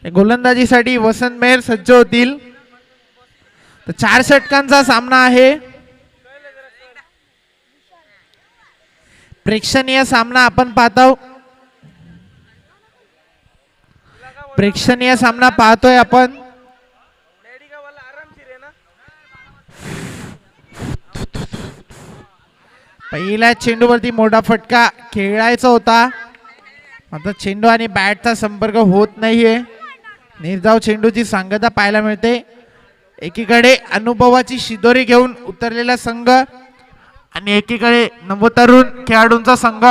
गोलंदाजीसाठी वसंत मेहर सज्ज होतील. तर 4 षटकांचा सामना आहे. प्रेक्षणीय सामना आपण पाहतो. प्रेक्षणीय सामना पाहतोय आपण. पहिल्या चेंडूवरती मोठा फटका खेळायचा होता. आता चेंडू आणि बॅटचा संपर्क होत नाहीये. निर्धाव चेंडूची सांगता पाहायला मिळते. एकीकडे अनुभवाची शिदोरी घेऊन उतरलेला संघ आणि एकीकडे नवतरुण खेळाडूंचा संघ.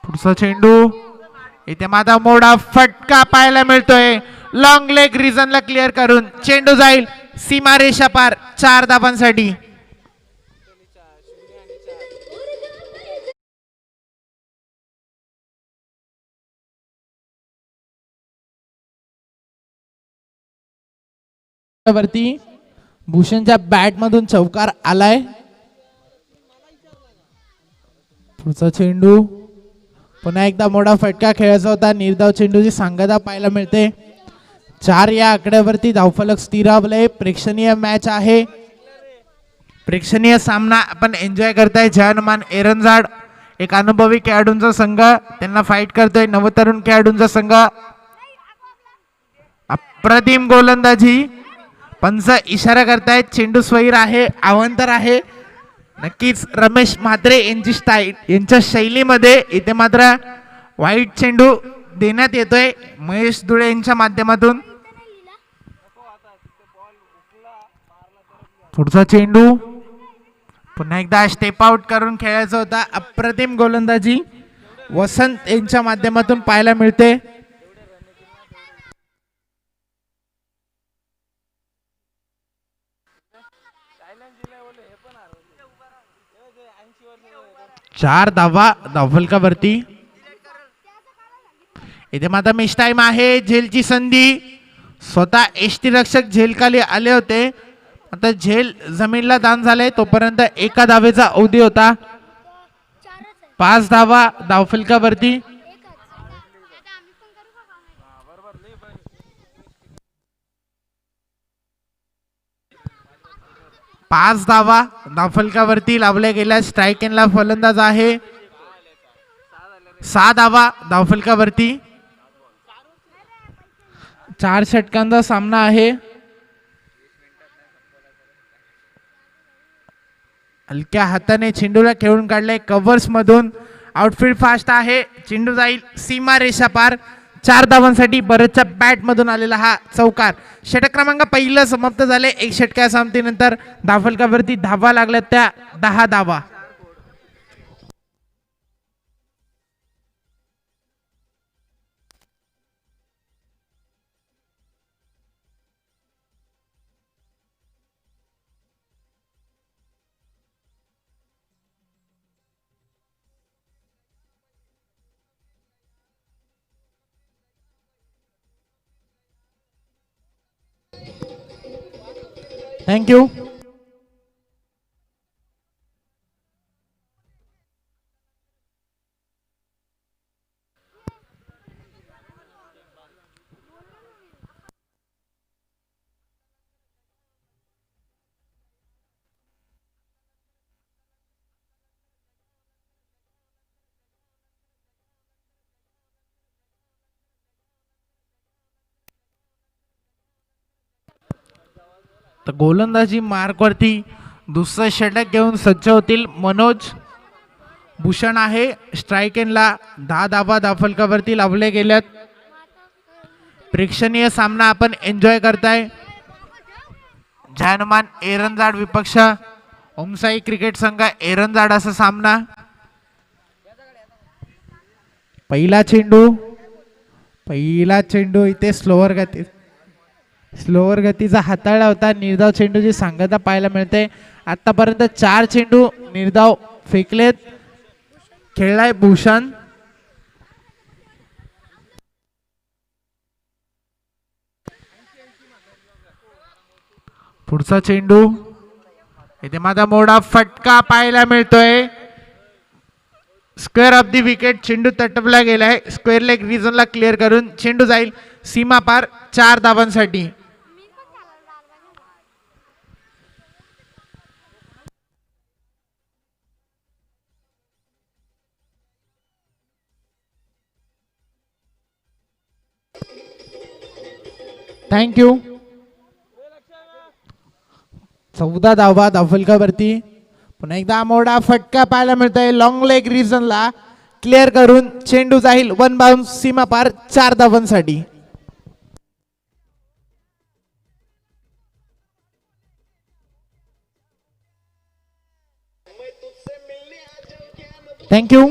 पुढचा चेंडू इथे मात्र मोठा फटका पाहायला मिळतोय. लॉंग लेग रिजनला क्लिअर करून चेंडू जाईल सीमारेषा पार 4 धावांसाठी. वरती भूषणच्या बॅट मधून चौकार आलाय. पुढचा चेंडू पुन्हा एकदा मोठा फटका खेळायचा होता. निर्धाव चेंडूची सांगता पाहायला मिळते. 4 या आकड्यावरती धावफलक स्थिरावलंय. प्रेक्षणीय मॅच आहे. प्रेक्षणीय सामना आपण एन्जॉय करताय. जयनुमान एरंजाड एक अनुभवी खेळाडूंचा संघ त्यांना फाईट करतोय. नवतरुण खेळाडूंचा संघ. अप्रतिम गोलंदाजी. पंच इशारा करतायत. चेंडू स्वैर आहे, अवंतर आहे. नक्कीच रमेश म्हात्रे यांच्या शैलीमध्ये इथे मात्र वाईट चेंडू देण्यात येतोय महेश धुळे यांच्या माध्यमातून. पुढचा चेंडू पुन्हा एकदा स्टेप आउट करून खेळायचा होता. अप्रतिम गोलंदाजी वसंत यांच्या माध्यमातून पाहायला मिळते. चार धावा धावफलकावरती. इथे मात्र मिस टाइम आहे. झेलची संधी. स्वतः एष्टी रक्षक झेल खाली आले होते. आता झेल जमीनला दान झाले. तोपर्यंत एका धावेचा अवधी होता. 5 धावा धावफलकावरती. पाच धावा धावफलकावरती लावल्या गेल्या. स्ट्राईक एंडला फलंदाज आहे. 6 धावा धावफलकावरती. 4 षटकांचा सामना आहे. हलक्या हाताने चेंडूला खेळून काढले कव्हर्स मधून. आउटफील्ड फास्ट आहे. चेंडू जाईल सीमारेषा पार. 4 धावांसाठी भरतच्या बॅट मधून आलेला हा चौकार. षटक क्रमांक पहिलं समाप्त झाले. 1 षटका संपतीनंतर धावफलकावरती धावा लागल्या त्या 10 धावा. Thank you. तर गोलंदाजी मार्कवरती दुसरं षटक घेऊन सज्ज होतील मनोज. भूषण आहे. स्ट्राईक एंडला 10 धावा धावफलकावरती लावले गेल्यात. प्रेक्षणीय सामना आपण एन्जॉय करताय. जयनुमान एरंजाड विपक्ष ओमसाई क्रिकेट संघ एरंजाड असा सामना. पहिला चेंडू इथे स्लोअर गतीचा हाताळला होता. निर्धाव चेंडूची सांगता पाहायला मिळते. आतापर्यंत 4 चेंडू निर्धाव फेकलेत. खेळलाय भूषण. पुढचा चेंडू इथे माझा मोठा फटका पाहायला मिळतोय. स्क्वेअर ऑफ दी विकेट चेंडू तटपला गेलाय. स्क्वेअर लेग रिजनला क्लिअर करून चेंडू जाईल सीमा पार 4 धावांसाठी. थँक्यू. 14 धावा धावफलकावरती. पुन्हा एकदा मोठा फटका पाहायला मिळतोय. लॉंग लेग रिजनला क्लिअर करून चेंडू जाईल 1 बाउन्स सीमा पार 4 धावांसाठी. थँक्यू.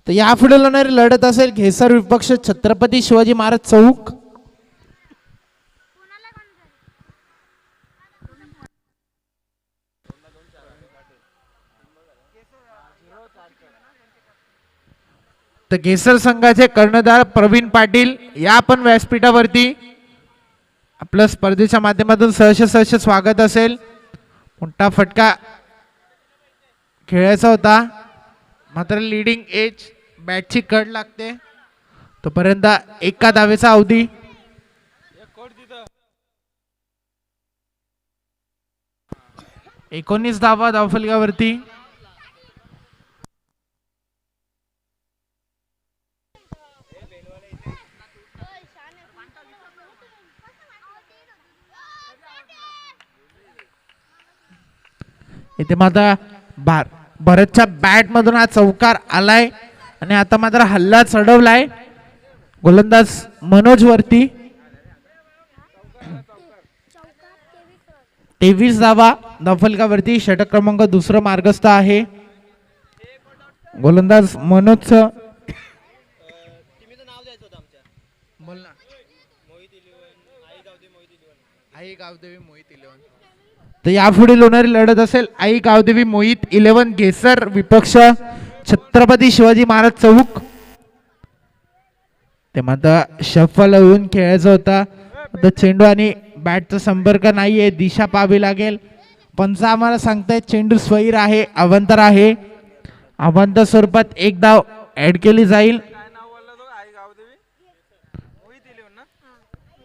तर यापुढे होणारी लढत असेल घेसर विपक्ष छत्रपती शिवाजी महाराज चौक. तर घेसर संघाचे कर्णधार प्रवीण पाटील या पण व्यासपीठावरती आपल्या स्पर्धेच्या माध्यमातून सहर्ष स्वागत असेल. मोठा फटका खेळायचा होता मात्र लीडिंग एज बॅटची कड लागते तोपर्यंत एका धावेचा अवधी. 19 धावा धावफलकावरती. इथे मात्र भरतच्या बॅट मधून हा चौकार आलाय आणि आता मात्र हल्ला चढवलाय गोलंदाज मनोज वरती. 23 धावा धावफलकावरती. षटक क्रमांक दुसरं मार्गस्थ आहे गोलंदाज मनोज. तर यापुढील होणारी लढत असेल आई गावदेवी मोहित 11 घेसर विपक्ष छत्रपती शिवाजी महाराज चौक. ते मात्र शफल होऊन खेळायचा होता. आता चेंडू आणि बॅटचा संपर्क नाहीये. दिशा पाहावी लागेल. पंच आम्हाला सांगतायत चेंडू स्वैर आहे अवंतर आहे. अवंतर स्वरूपात एक धाव ऍड केली जाईल.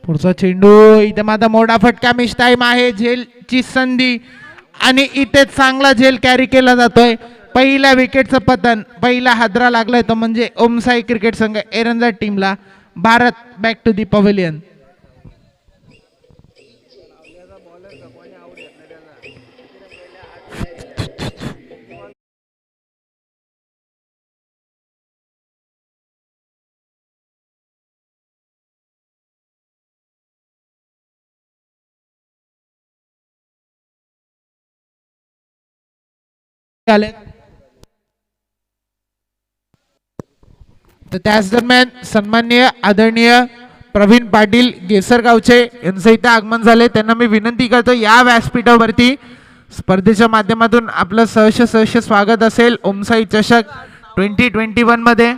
पुढचा चेंडू इथे मात्र मोठा फटका मिस टाइम आहे. झेलची संधी आणि इथे चांगला झेल कॅरी केला जातोय. पहिल्या विकेटचं पतन पहिला हादरा लागलाय तो म्हणजे ओमसाई क्रिकेट संघ एरंजा टीमला. Bharat back to the pavilion. तर त्याच दरम्यान सन्माननीय आदरणीय प्रवीण पाटील घेसरगावचे यांचं इथे आगमन झाले. त्यांना मी विनंती करतो या व्यासपीठावरती स्पर्धेच्या माध्यमातून आपलं सहर्ष स्वागत असेल ओमसाई चषक 2021 मध्ये.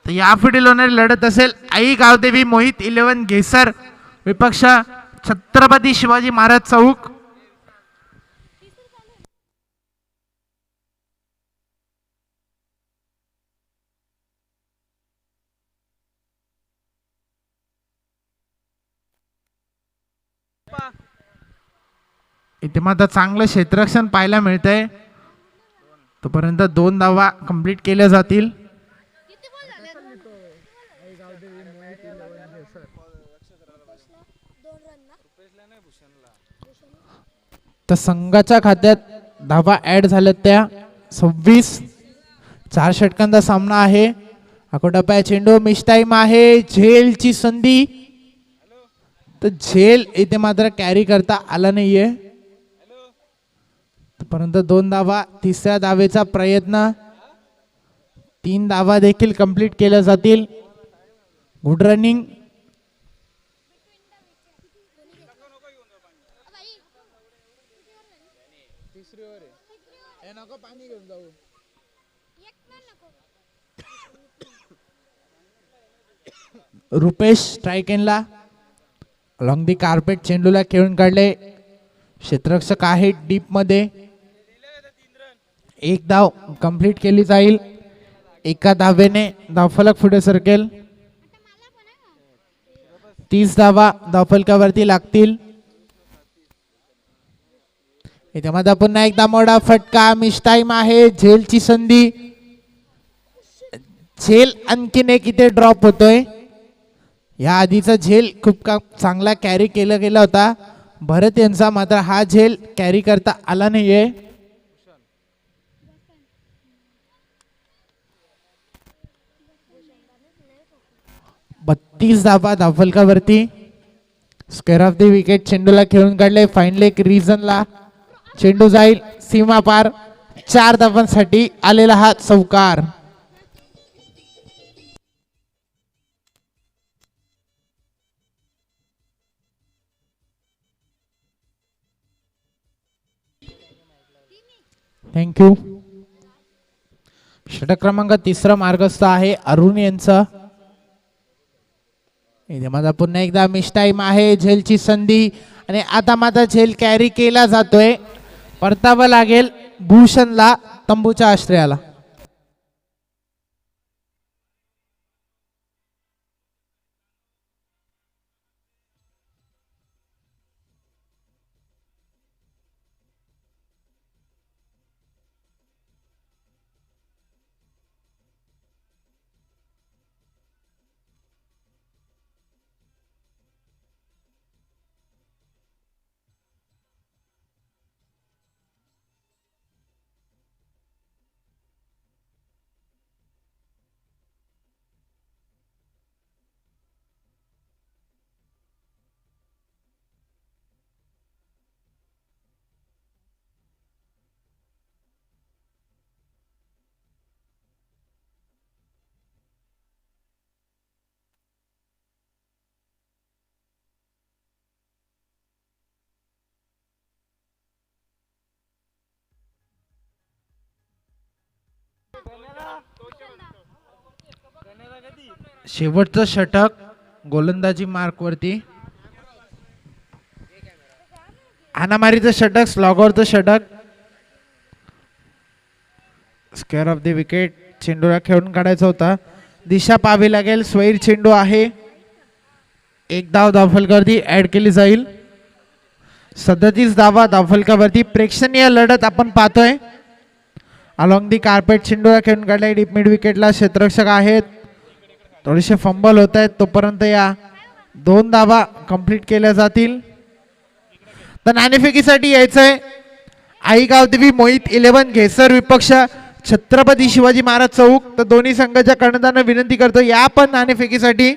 तर यापुढील होणारी लढत असेल आई गावदेवी मोहित 11 घेसर विपक्ष छत्रपती शिवाजी महाराज चौक. इथे मात्र चांगलं क्षेत्ररक्षण पाहायला मिळतंय. तोपर्यंत 2 धावा कंप्लीट केल्या जातील. तर संघाच्या खात्यात धावा ऍड झाल्यात त्या 26. 4 षटकांचा सामना आहे. अकोटप्पा चेंडू मिस टाइम आहे. झेलची संधी तर झेल इथे मात्र कॅरी करता आला नाहीये. परंतु 2 धावा. तिसऱ्या धावेचा प्रयत्न. 3 धावा देखील कंप्लीट केल्या जातील. Good running. रुपेश स्ट्राइक एंडला. लॉंग दी कार्पेट चेंडूला खेळून काढले. क्षेत्ररक्षक आहे डीप मध्ये. एक धाव कंप्लीट केली जाईल. एका धावेने धावफलक पुढे सरकेल. 30 धावा धावफलकावरती लागतील. याच्यामध्ये पुन्हा एकदा मोठा फटका. मिस टाइम आहे. झेलची संधी. झेल आणखीन एक इथे ड्रॉप होतोय. या आधीचा झेल खूप चांगला कॅरी केला गेला होता भरत यांचा, मात्र हा झेल कॅरी करता आला नाहीये. बत्तीस धावा धावफलकावरती. स्क्वेअर ऑफ द विकेट चेंडूला खेळून काढले. फाईनल एक रिझनला चेंडू जाईल सीमा पार. 4 धावांसाठी आलेला हा चौकार. थँक्यू. षटक क्रमांक 3 मार्गस्थ आहे अरुण यांचा. माझा पुन्हा एकदा मिस टाइम आहे. झेलची संधी आणि आता माझा झेल कॅरी केला जातोय. परतावं लागेल भूषणला तंबूच्या आश्रयाला. शेवटचं षटक गोलंदाजी मार्क वरती. हाणामारीचं षटक, स्लॉगरचं षटक. स्क्वेअर ऑफ द विकेट चेंडूला खेळून काढायचा होता. दिशा पाहावी लागेल. स्वैर चेंडू आहे. एक धाव धावफलकावरती ऍड केली जाईल. 37 धावा धावफलकावरती. प्रेक्षणीय लढत आपण पाहतोय. अलॉंग दी कार्पेट चेंडूला खेळून काढलाय. डीप मिड विकेटला क्षेत्ररक्षक आहेत. थोडेसे फंबल होत आहेत. तोपर्यंत या 2 धावा कंप्लीट केल्या जातील. तर नाणेफेकीसाठी यायचंय आई गावदेवी मोहित 11 घेसर विपक्ष छत्रपती शिवाजी महाराज चौक. तर दोन्ही संघाच्या कर्णधारांना विनंती करतो या पण नाणेफेकीसाठी.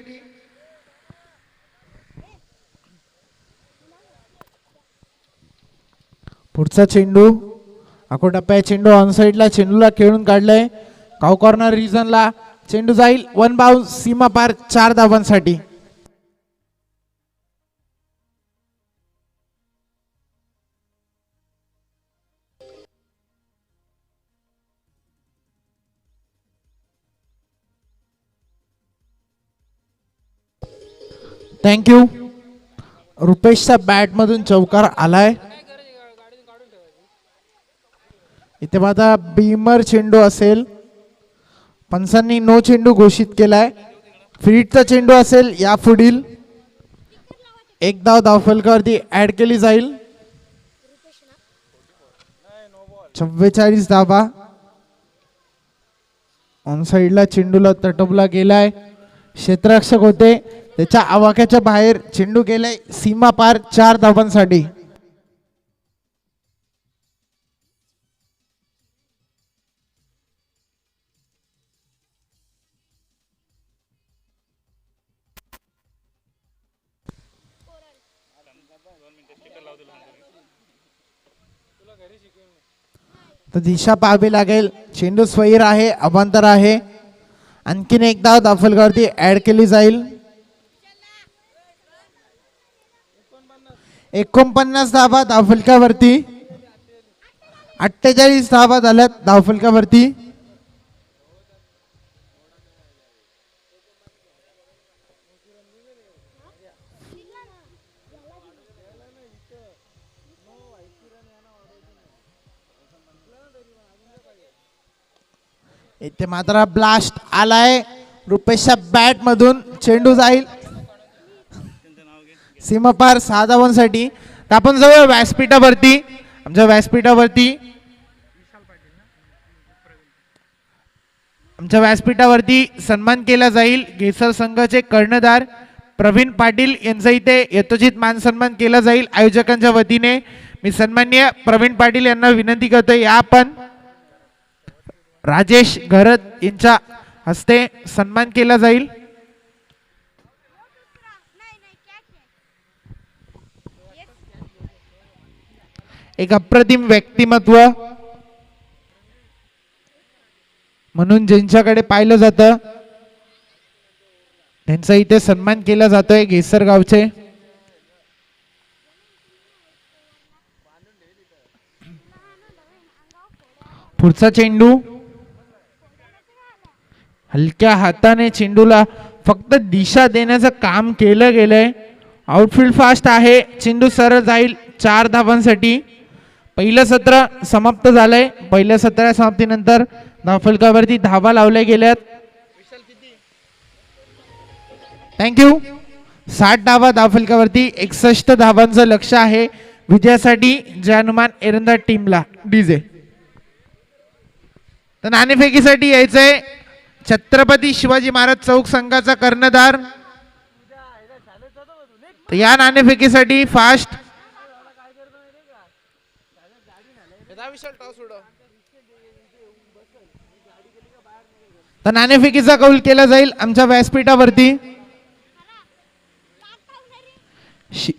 पुढचा चेंडू अकोटप्पा चेंडू ऑन साइडला चेंडूला खेळून काढलाय. काउ कॉर्नर रिजनला चेंडू जाईल. 1 बाउन्स सीमा पार 4 धावांसाठी. थँक्यू. रुपेशच्या बॅट मधून चौकार आलाय. इथे माझा बीमर चेंडू असेल. पंचांनी नो चेंडू घोषित केलाय. फ्रीटचा चेंडू असेल या पुढील. एक धाव धावफलकावरती ऍड केली जाईल. 44 धावा. ऑन साइडला चेंडूला तटवला गेलाय. क्षेत्ररक्षक होते त्याच्या आवाक्याच्या बाहेर चेंडू गेलाय सीमा पार 4 धावांसाठी. तर दिशा पाहावी लागेल. चेंडू स्वैर आहे. अवांतर आहे. आणखीन एक धाव धावफलकावरती ऍड केली जाईल. 49 धावा धावफलकावरती. 48 धावा झाल्यात धावफलकावरती. इथे मात्र ब्लास्ट आलाय रुपेशच्या बॅट मधून, चेंडू जाईल सीमापार 6 धावांसाठी. तर आपण जाऊया व्यासपीठावरती. आमच्या व्यासपीठावरती सन्मान केला जाईल गेसर संघाचे कर्णधार प्रवीण पाटील यांचा इथे यथोचित मान सन्मान केला जाईल आयोजकांच्या वतीने. मी सन्माननीय प्रवीण पाटील यांना विनंती करतोय या आपण राजेश घरत यांच्या हस्ते सन्मान केला जाईल. एक अप्रतिम व्यक्तिमत्व म्हणून ज्यांच्याकडे पाहिलं जातं त्यांचा इथे सन्मान केला जातोय घेसर गावचे. पुढचा चेंडू हलक्या हाताने चेंडूला फक्त दिशा देण्याचं काम केलं गेलंय. आउटफील्ड फास्ट आहे, चेंडू सरळ जाईल 4 धावांसाठी. पहिलं सत्र समाप्त झालंय. पहिल्या सत्राच्या समाप्तीनंतर धावफलकावरती धावा लावल्या गेल्यात. थँक्यू. 60 धावा धावफलकावरती, 61 धावांचं लक्ष आहे विजयासाठी जय एरंदाज टीमला. डीजे तर नाणेफेकीसाठी यायचंय छत्रपती शिवाजी महाराज चौक संघाचा कर्णधार. तर या नाणेफेकीसाठी फास्ट तर नाणेफेकीचा कौल केला जाईल आमच्या व्यासपीठावरती.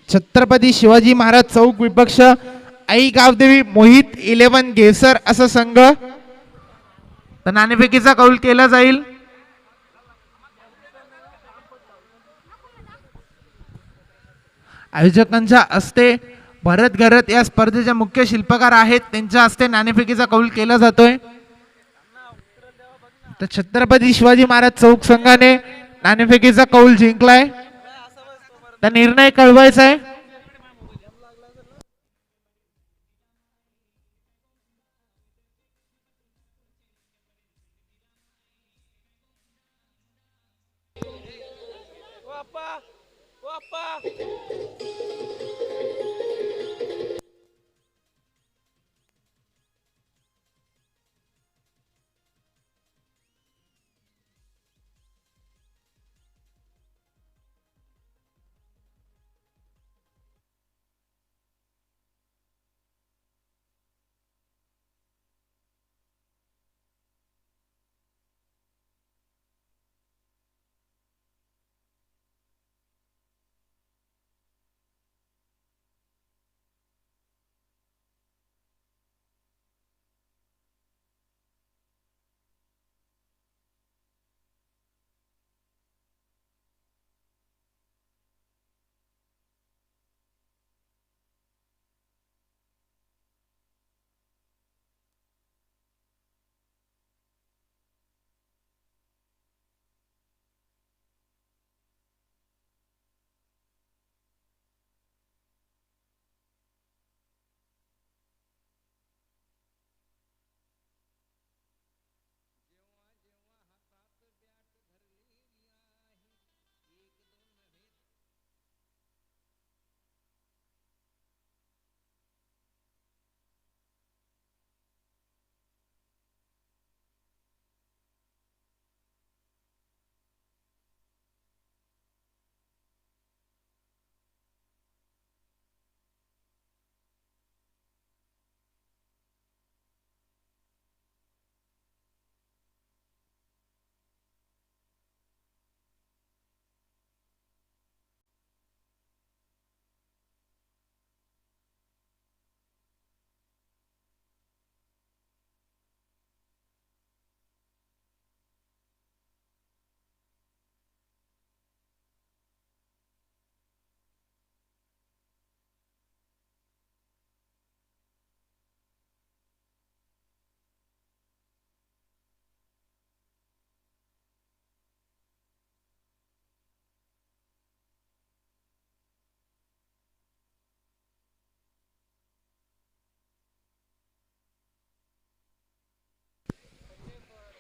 छत्रपती शिवाजी महाराज चौक विपक्ष आई गावदेवी मोहित 11 घेसर असा संघ. तर नाणेफेकीचा कौल केला जाईल. आयोजकांच्या हस्ते भरत घरत या स्पर्धेच्या मुख्य शिल्पकार आहेत, त्यांच्या हस्ते नाणेफेकीचा कौल केला जातोय. तर छत्रपती शिवाजी महाराज चौक संघाने नाणेफेकीचा कौल जिंकलाय. तर निर्णय कळवायचा आहे.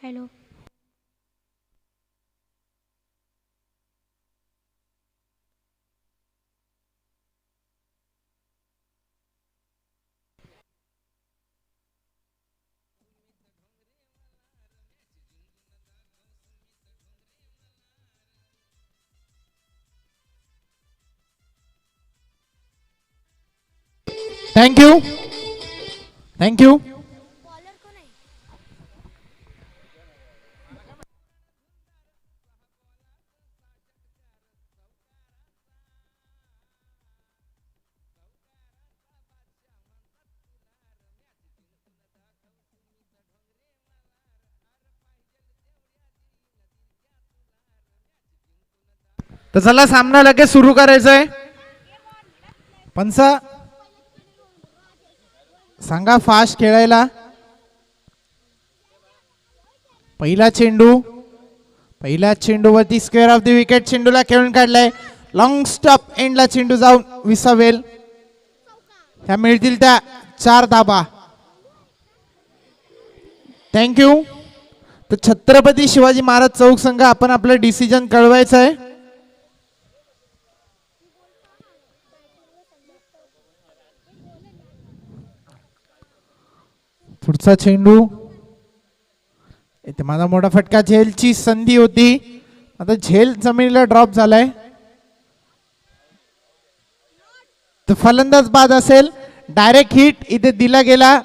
हॅलो. Thank you thank you. तर चला सामना लगेच सुरू करायचा आहे. पंच सांगा फास्ट खेळायला. पहिला चेंडू, पहिल्या चेंडूवरती स्क्वेअर ऑफ द विकेट चेंडूला खेळून काढलाय. लॉंग स्टॉप एंडला चेंडू जाऊन विसावेल. ह्या मिळतील त्या 4 धाबा. थँक्यू. तर छत्रपती शिवाजी महाराज चौक संघ आपण आपलं डिसिजन कळवायचं आहे. पुढचा चेंडू, इथे माझा मोठा फटका. झेलची संधी होती, आता झेल जमिनीला ड्रॉप झालाय. तर फलंदाज बाद असेल. डायरेक्ट हिट इथे दिला गेला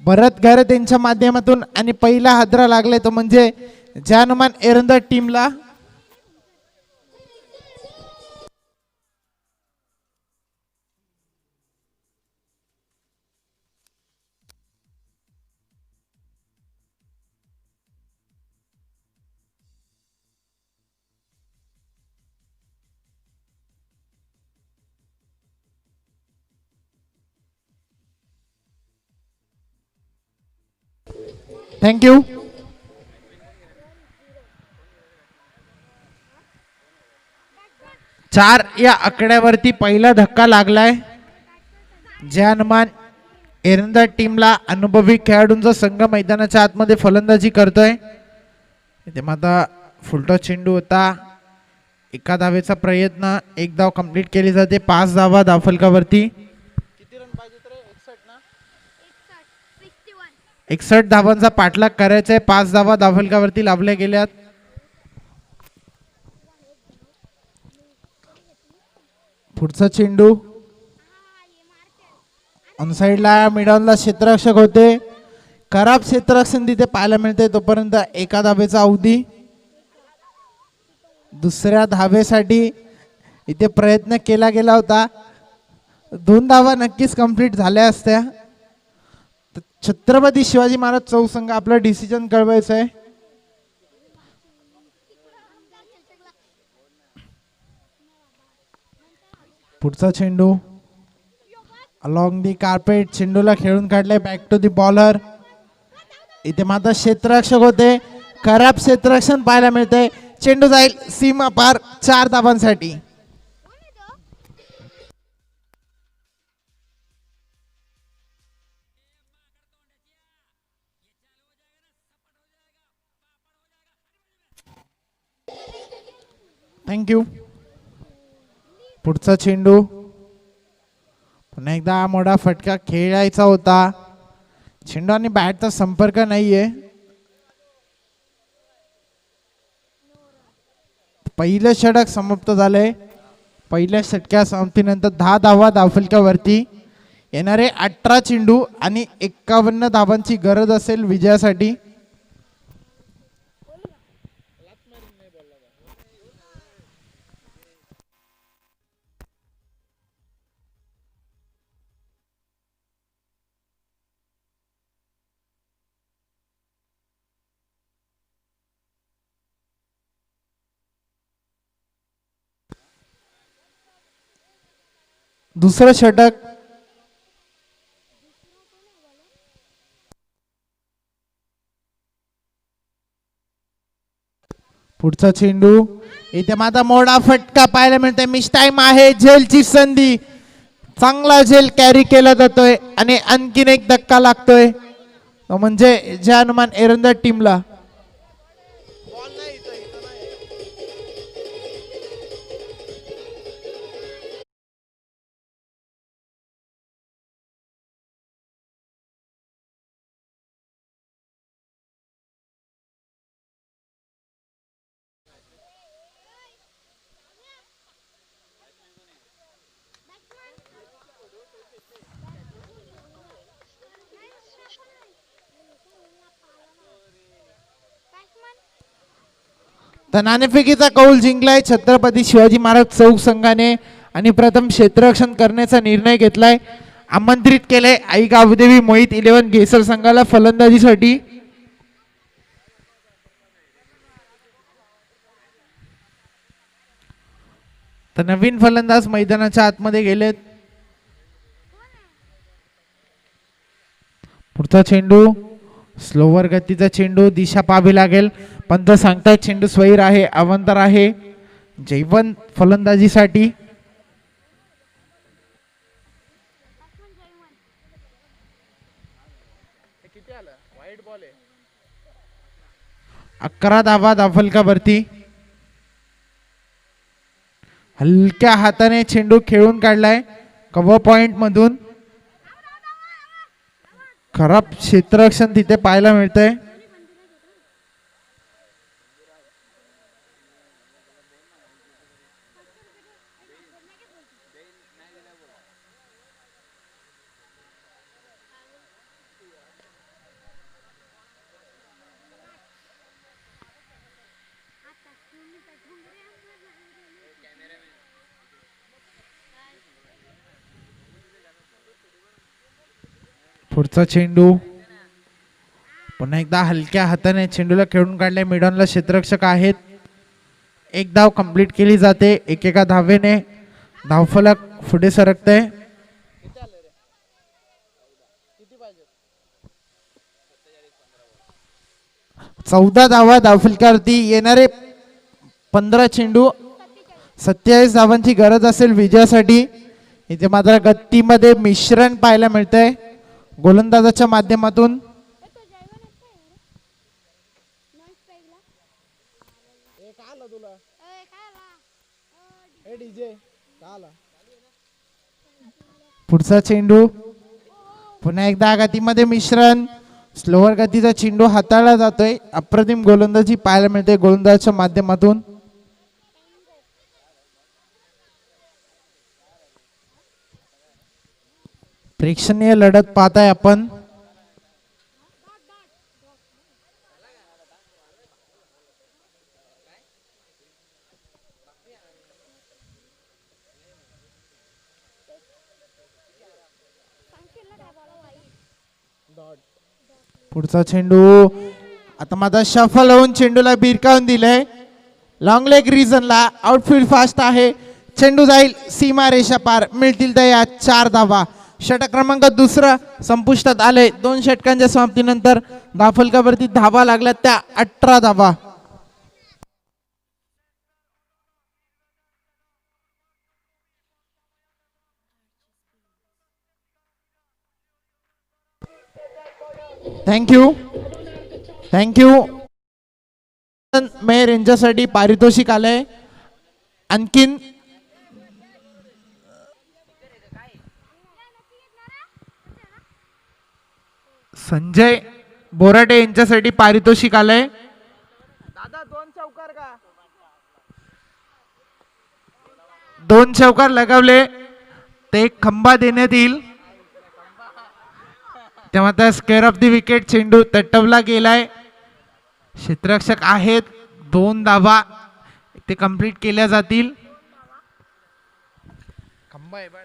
भरत घर त्यांच्या माध्यमातून आणि पहिला हादरा लागलाय तो म्हणजे जानुमान एरंदर टीमला. थँक्यू. चार या आकड्यावरती पहिला धक्का लागलाय. जानमान एरंदर टीमला अनुभवी खेळाडूंचा संघ मैदानाच्या आतमध्ये फलंदाजी करतोय. इथे माझा फुलटॉस चेंडू होता. एका धावेचा प्रयत्न, एक धाव कंप्लीट केली जाते. 5 धावा धावफलकावरती. 61 धावांचा पाठलाग करायचा आहे. 5 धावा धावफलकावरती लाभल्या गेल्यात. पुढचा चेंडू ऑनसाइडला मिडॉनला क्षेत्ररक्षक होते. खराब क्षेत्ररक्षण तिथे पाहायला मिळते. तोपर्यंत एका धावेचा अवधी. दुसऱ्या धावेसाठी इथे प्रयत्न केला गेला होता. 2 धावा नक्कीच कंप्लीट झाल्या असत्या. छत्रपती शिवाजी महाराज चौक संघ आपलं डिसिजन कळवायचं आहे. पुढचा चेंडू अलॉंग दी कार्पेट चेंडूला खेळून काढले. Back to the bowler. इथे मात्र क्षेत्ररक्षक होते. खराब क्षेत्ररक्षण पाहायला मिळते. चेंडू जाईल सीमा पार 4 धावांसाठी. थँक्यू. पुढचा चेंडू पुन्हा एकदा मोठा फटका खेळायचा होता. चेंडू आणि बॅटचा संपर्क नाहीये. पहिलं षटक समाप्त झालंय. पहिल्या षटक्या समाप्तीनंतर 10 धावा धावफलकावरती. येणारे 18 चेंडू आणि 51 धावांची गरज असेल विजयासाठी. दुसरं षटक पुढचा चेंडू इथे माझा मोठा फटका पाहायला मिळतोय. मिस टाइम आहे. झेलची संधी. चांगला झेल कॅरी केला जातोय आणि आणखीन एक धक्का लागतोय म्हणजे जे हनुमान एरंदर टीमला. तर नाणेफेकीचा कौल जिंकलाय छत्रपती शिवाजी महाराज चौक संघाने आणि प्रथम क्षेत्ररक्षण करण्याचा निर्णय घेतलाय. आमंत्रित केले आई गावदेवी मोहित 11 घेसर संघाला फलंदाजीसाठी. तर नवीन फलंदाज मैदानाच्या आतमध्ये गेलेत. पुढचा चेंडू स्लोवर गतीचा चेंडू दिशा पाहावी लागेल. पंत सांगतायत चेंडू स्वैर आहे अवंतर आहे. जयवंत फलंदाजीसाठी. किती आलं वाईट बॉल आहे. 11 धावा धावफलकावरती. हलक्या हाताने चेंडू खेळून काढलाय कव्हर पॉइंट मधून. खराब क्षेत्ररक्षण तिथे पाहायला मिळतंय. पुढचा चेंडू पुन्हा एकदा हलक्या हाताने चेंडूला खेळून काढले. मिडॉनला क्षेत्ररक्षक आहेत. एक धाव कंप्लीट केली जाते. एकेका धावेने धावफलक पुढे सरकते. 14 धावा धावफलकावरती. येणारे 15 चेंडू 27 धावांची गरज असेल विजयासाठी. इथे मात्र गतीमध्ये मिश्रण पाहायला मिळतंय गोलंदाजाच्या माध्यमातून. पुढचा चेंडू पुन्हा एकदा गतीमध्ये मिश्रण. स्लोवर गतीचा चेंडू हाताळला जातोय. अप्रतिम गोलंदाजी पाहायला मिळते गोलंदाजाच्या माध्यमातून. प्रेक्षणीय लढत पाहताय आपण. पुढचा चेंडू आता माझा शफल होऊन चेंडूला भिरकावून दिलंय. लॉंग लेग रिजनला. आउटफील्ड फास्ट आहे. चेंडू जाईल सीमा रेषा पार. मिळतील तर या 4 धावा. षटक क्रमांक दुसरा संपुष्टात आले. 2 षटकांच्या समाप्तीनंतर धावफलकावरती धावा लागल्या त्या 18 धावा. थँक्यू मेयर यांच्यासाठी पारितोषिक आलंय. आणखीन संजय बोराटे यांच्यासाठी पारितोषिक आलंय. दादा 2 चौकार का 2 चौकार लगावले ते एक खंबा देण्यात येईल. तेव्हा त्या स्क्वेअर ऑफ द विकेट चेंडू तटवला गेलाय. क्षेत्ररक्षक आहेत. 2 धावा ते कंप्लीट केल्या जातील. खंबा आहे बा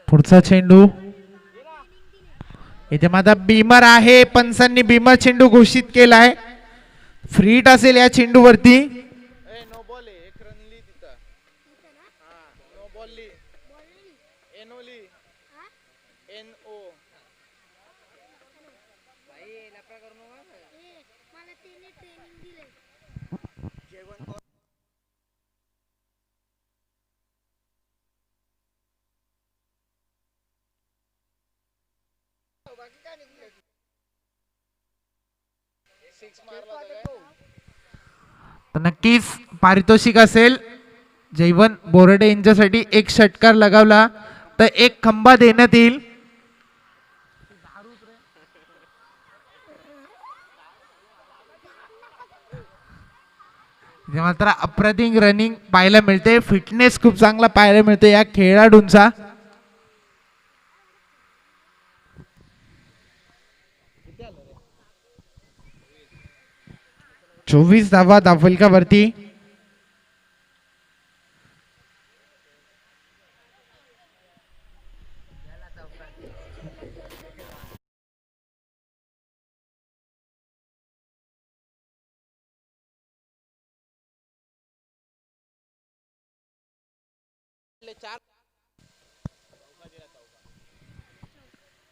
पुढचा चेंडू इथे माझा बीमर आहे. पंचांनी बीमर चेंडू घोषित केलाय. फ्री हिट असेल या चेंडूवरती. नो बॉल आहे. 1 रन ली तिथं. नो बॉल ली. एनो ली. NO भाई लफड़ा करू नका. मला तिने ट्रेनिंग दिले. जेवण बाकी काय नाही. 6 मारला तर नक्कीच पारितोषिक असेल. जयवंत बोराडे यांच्यासाठी 1 षटकार लगावला तर 1 खंबा देण्यात येईल. मात्र अप्रतिम रनिंग पाहायला मिळते. फिटनेस खूप चांगला पाहायला मिळते या खेळाडूंचा. 24 धावा धावफलकावरती.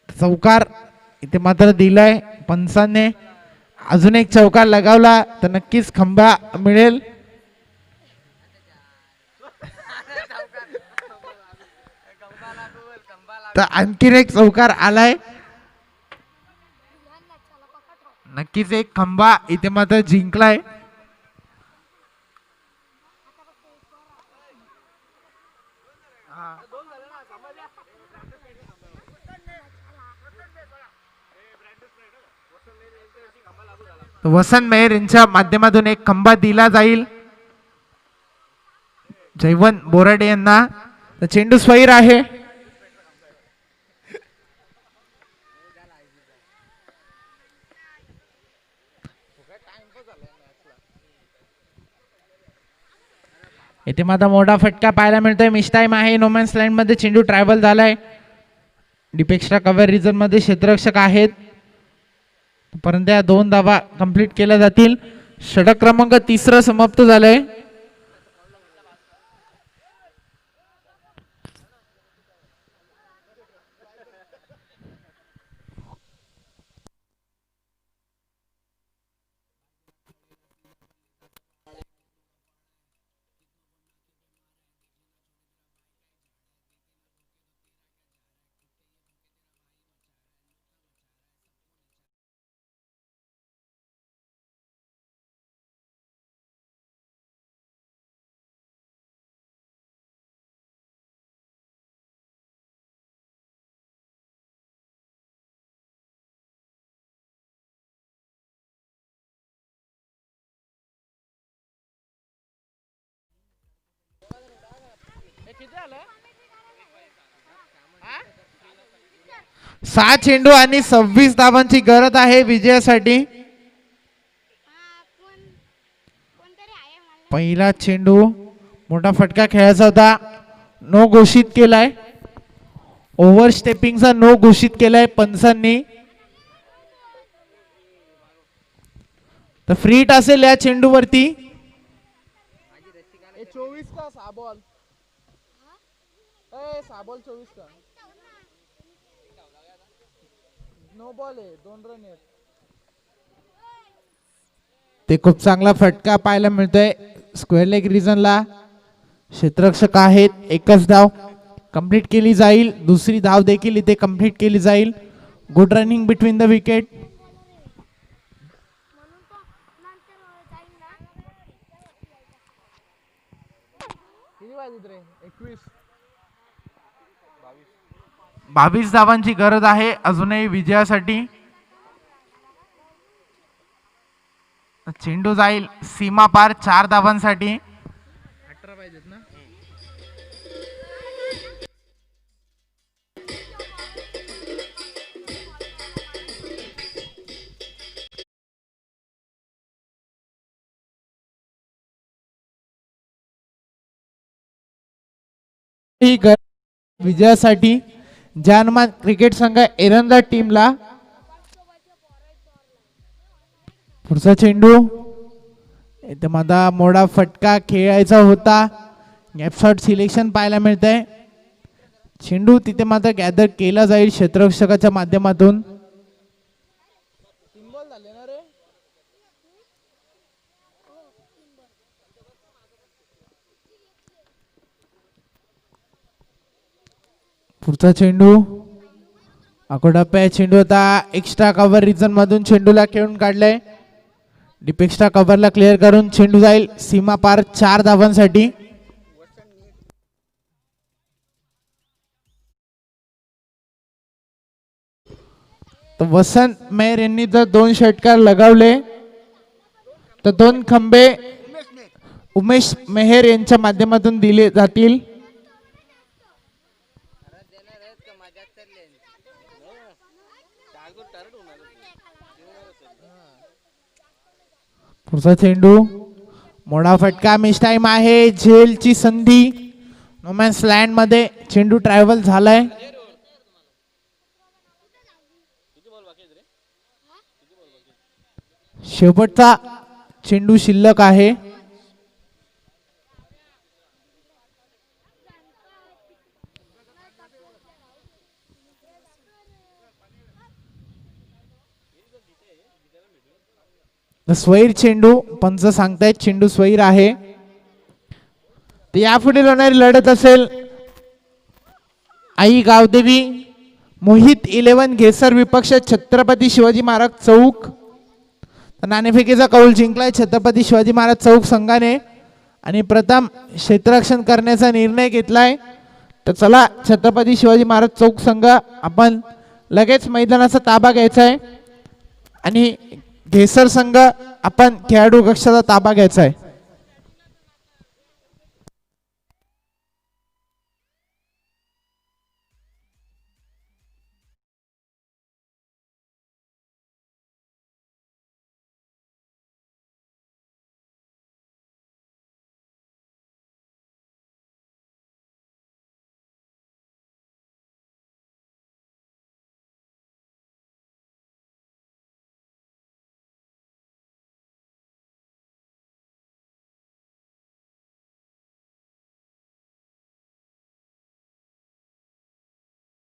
चौकार इथे मात्र दिलाय पंचाने. अजून एक चौकार लगावला तर नक्कीच खंबा मिळेल. तर आणखीन एक चौकार आलाय. नक्कीच एक खंबा इथे मात्र जिंकलाय. वसंत मेहर यांच्या माध्यमातून एक खंबा दिला जाईल जयवंत बोराडे यांना. तर चेंडू स्वैर आहे. इथे मात्र मोठा फटका पाहायला मिळतोय. मिस टाइम आहे. नोमॅन्स लँड मध्ये चेंडू ट्रॅव्हल झालाय. डीप एक्स्ट्रा कव्हर रिजन मध्ये क्षेत्ररक्षक आहेत, परंतु या 2 धावा कंप्लीट केल्या जातील. षटक क्रमांक 3 समाप्त झालंय. सहा चेंडू आणि 26 धावांची गरज आहे विजयासाठी. पहिला चेंडू मोठा फटका खेळायचा होता, नो घोषित केलाय. ओव्हर स्टेपिंगचा नो घोषित केलाय पंचांनी. तर फ्री हिट असेल या चेंडूवरती. 24 का 6 बॉल, 6 बॉल 24 का नो बॉल आहे. 2 रन आहेत. ते खूप चांगला फटका पाहायला मिळतोय. स्क्वेअर लेग रिजनला क्षेत्ररक्षक आहेत. एकच धाव कंप्लीट केली जाईल. दुसरी धाव देखील इथे कंप्लीट केली जाईल. Good running between the wicket. किती वाजत रे? 21. 22 धावांची गरज आहे अजूनही विजयासाठी. चेंडू जाईल सीमा पार 4 धावांसाठी. 18 पाहिजेत ना. ही विजयासाठी जानमान क्रिकेट संघ एरंदा टीमला. पुढचा चेंडू इथे माझा मोठा फटका खेळायचा होता. गॅप शॉट सिलेक्शन पाहायला मिळतंय. चेंडू तिथे मात्र गॅदर केला जाईल क्षेत्ररक्षकाच्या माध्यमातून. 3 बॉल झाले ना रे. पुढचा चेंडू अकोडाप्या चेंडू होता. एक्स्ट्रा कव्हर रिजन मधून चेंडूला खेळून काढलाय. डीप एक्स्ट्रा कव्हरला क्लिअर करून चेंडू जाईल सीमा पार 4 धावांसाठी. तर वसंत मेहर यांनी जर 2 षटकार लगावले तर 2 खंबे उमेश मेहर यांच्या माध्यमातून दिले जातील. पुढचा चेंडू मोठा फटका. मिस टाइम आहे. झेलची संधी. नोमॅन्स लँड मध्ये चेंडू ट्रॅव्हल झालाय. शेवटचा चेंडू शिल्लक आहे. स्वैर चेंडू. पंच सांगतायत चेंडू स्वैर आहे. तर यापुढे होणारी लढत असेल आई गावदेवी मोहित 11 घेसर विपक्ष छत्रपती शिवाजी महाराज चौक. नाणेफेकीचा कौल जिंकलाय छत्रपती शिवाजी महाराज चौक संघाने आणि प्रथम क्षेत्ररक्षण करण्याचा निर्णय घेतलाय. तर चला छत्रपती शिवाजी महाराज चौक संघ आपण लगेच मैदानाचा ताबा घ्यायचा आहे आणि घेसर संघ आपण खेळाडू कक्षाचा ताबा घ्यायचा आहे.